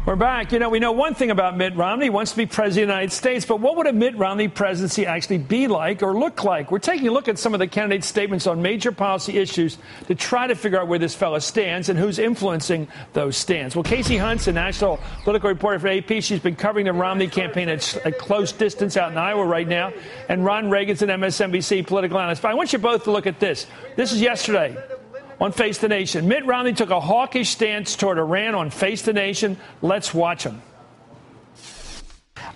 We're back. You know, we know one thing about Mitt Romney. He wants to be president of the United States. But what would a Mitt Romney presidency actually be like or look like? We're taking a look at some of the candidates' statements on major policy issues to try to figure out where this fella stands and who's influencing those stands. Well, Casey Hunt's a national political reporter for AP. She's been covering the Romney campaign at a close distance out in Iowa right now. And Ron Reagan's an MSNBC political analyst. But I want you both to look at this. This is yesterday. On Face the Nation, Mitt Romney took a hawkish stance toward Iran on Face the Nation. Let's watch him.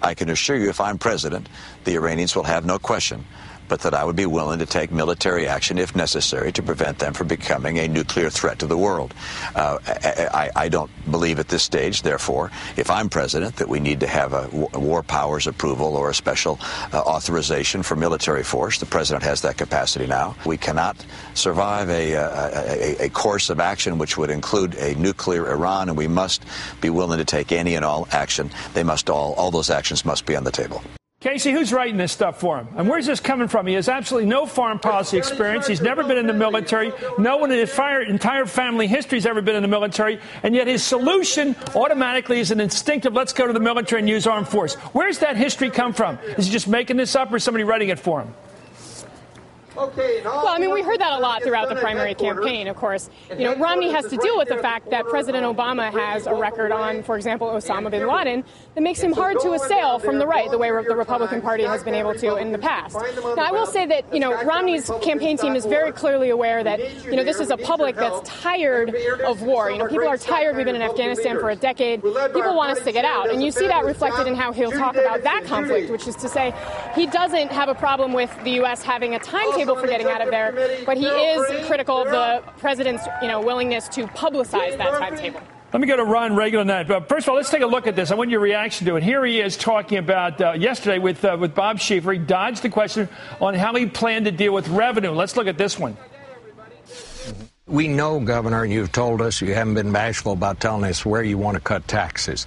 I can assure you, if I'm president, the Iranians will have no question but that I would be willing to take military action if necessary to prevent them from becoming a nuclear threat to the world. I don't believe at this stage, therefore, if I'm president, that we need to have a war powers approval or a special authorization for military force. The president has that capacity now. We cannot survive a course of action which would include a nuclear Iran, and we must be willing to take any and all action. They must all those actions must be on the table. Casey, who's writing this stuff for him? And where's this coming from? He has absolutely no foreign policy experience. He's never been in the military. No one in his entire family history has ever been in the military. And yet his solution automatically is an instinctive, let's go to the military and use armed force. Where's that history come from? Is he just making this up or is somebody writing it for him? Well, I mean, we heard that a lot throughout the primary campaign, of course. You know, Romney has to deal with the fact that President Obama has a record on, for example, Osama bin Laden that makes him hard to assail from the right, the way the Republican Party has been able to in the past. Now, I will say that, you know, Romney's campaign team is very clearly aware that, you know, this is a public that's tired of war. You know, people are tired. We've been in Afghanistan for a decade. People want us to get out. And you see that reflected in how he'll talk about that conflict, which is to say he doesn't have a problem with the U.S. having a timetable for getting out of there, but he is critical of the president's, you know, willingness to publicize that timetable. Let me go to Ron Reagan on that. But first of all, let's take a look at this. I want your reaction to it. Here he is talking about yesterday with Bob Schieffer. He dodged the question on how he planned to deal with revenue. Let's look at this one. We know, Governor, and you've told us you haven't been bashful about telling us where you want to cut taxes.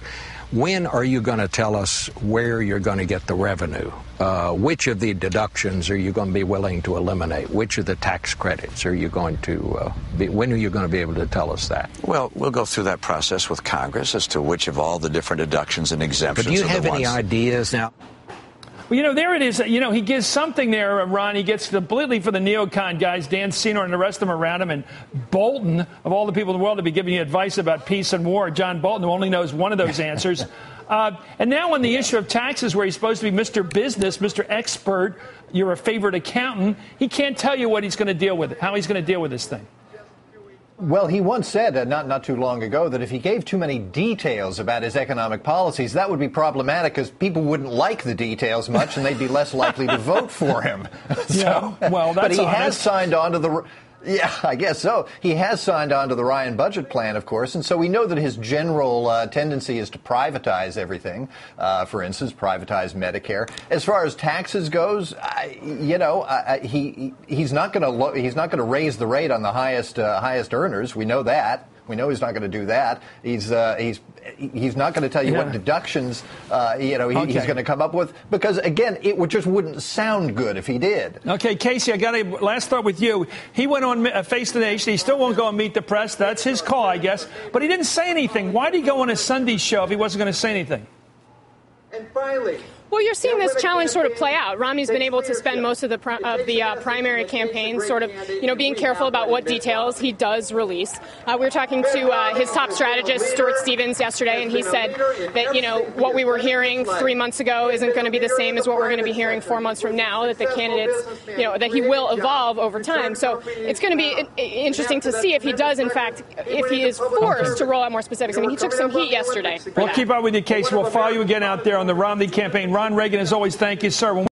When are you going to tell us where you're going to get the revenue? Which of the deductions are you going to be willing to eliminate? Which of the tax credits are you going to when are you going to be able to tell us that? Well, we'll go through that process with Congress as to which of all the different deductions and exemptions. But do you have any ideas now? Well, you know, there it is. You know, he gives something there, Ron. He gets completely for the neocon guys, Dan Senor and the rest of them around him. And Bolton, of all the people in the world to be giving you advice about peace and war, John Bolton, who only knows one of those answers. And now on the issue of taxes, where he's supposed to be Mr. Business, Mr. Expert, you're a favorite accountant, he can't tell you what he's going to deal with, how he's going to deal with this thing. Well, he once said, not too long ago, that if he gave too many details about his economic policies, that would be problematic because people wouldn't like the details much and they'd be less likely to vote for him. So, yeah, well, that's but he has signed on to the... Yeah, I guess so. He has signed on to the Ryan budget plan, of course, and so we know that his general tendency is to privatize everything. For instance, privatize Medicare. As far as taxes goes, he's not going to raise the rate on the highest earners. We know that. We know he's not going to do that. He's not going to tell you what deductions he's going to come up with because again it just wouldn't sound good if he did. Okay, Casey, I got a last thought with you. He went on Face the Nation. He still won't go and meet the press. That's his call, I guess. But he didn't say anything. Why did he go on a Sunday show if he wasn't going to say anything? And finally. Well, you're seeing this challenge sort of play out. Romney's been able to spend most of the primary campaign sort of, you know, being careful about what details he does release. We were talking to his top strategist, Stuart Stevens, yesterday, and he said that, you know, what we were hearing 3 months ago isn't going to be the same as what we're going to be hearing 4 months from now, that the candidates, you know, that he will evolve over time. So it's going to be interesting to see if he does, in fact, if he is forced to roll out more specifics. I mean, he took some heat yesterday. We'll keep up with you, Casey. We'll follow you again out there on the Romney campaign. Ron Reagan, as always, thank you, sir.